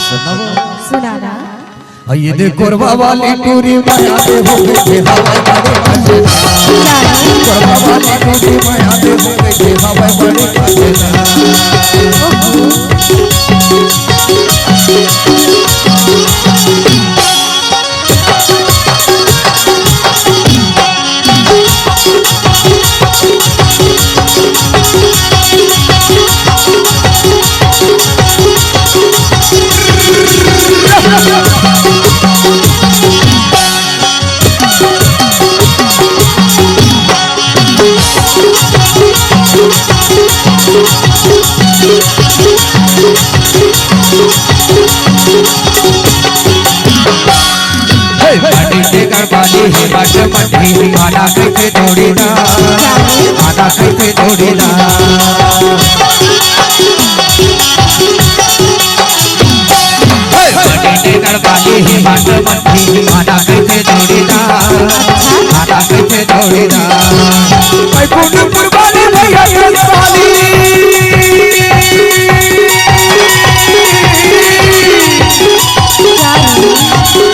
सुनाना ये दे कोरबा वाली टूरी माया दे हो गई हवा बड़े मजेदार। कोरबा वाली टूरी माया दे हो गई हवा बड़े मजेदार। बाटे मठी आना कैसे दौड़ी ना आना कैसे दौड़ी ना गड़बाली ही बाटे मठी आना कैसे दौड़ी ना आना कैसे दौड़ी ना मैं पूर्णपुर वाली भैया के साली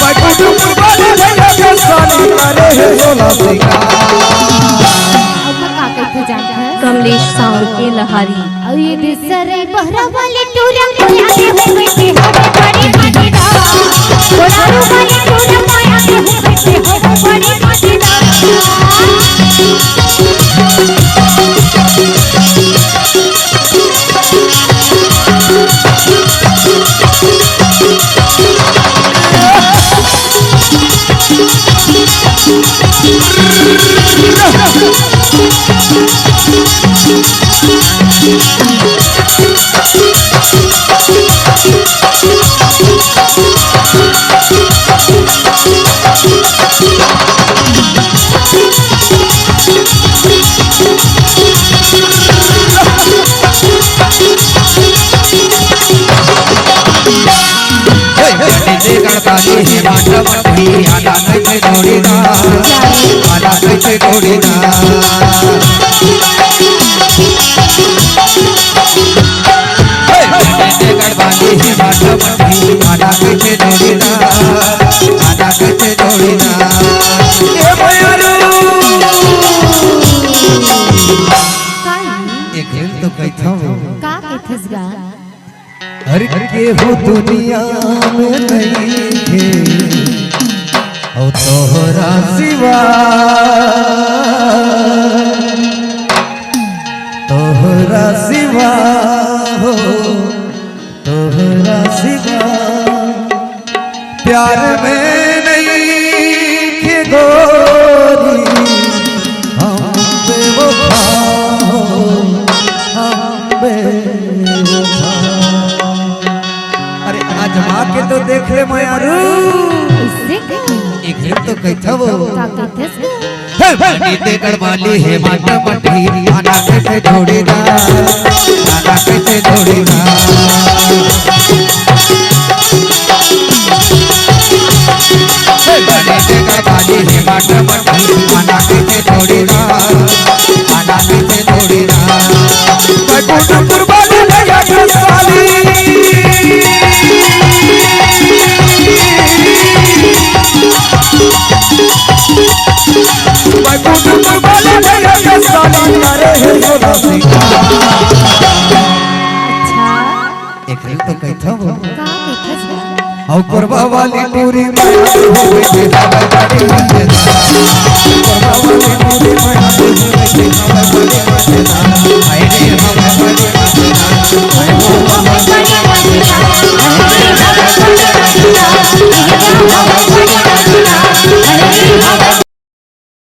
मैं पूर्णपुर वाली भैया के साली करे है सोला सिंगा। कमलेश साउंड के लहारी और ये दिसरे बहरा वाले टूरा माया के हो गई हवा बड़ी मजेदार। कोडारू वाले टूरा माया के हो गई हवा बड़ी मजेदार। गड़बाली ही बाटे मठी आना कैसे दौड़ी ना आना कैसे दौड़ी ना गड़बाली ही बाटे मठी आना कैसे दौड़ी ना आना कैसे दौड़ी ना एक तो कहता हूँ का कहथस गा हर के हो दुनिया में नहीं थे ओ तोहरा सिवा तोहरा सिवा हो तोहरा सिवा प्यार में नहीं थे गोरी हम बेवफा हो हम बेवफा। आजमा के तो देख ले मयारू एक तो कहता वो नीते गड़बाली है बाटे मठी आना कैसे दौड़ी ना आना कैसे दौड़ी ना नीते गड़बाली है बाटे मठी आना कैसे दौड़ी ना आना कैसे दौड़ी ना मैं पूर्णपुर वाली भैया के साली मैं पूर्णपुर वाली भैया के साली करे है सोला सिंगा। एक तो कहता वो और कोरबा वाली टूरी माया हो गई हवा बड़ी मजेदार। कोरबा वाली टूरी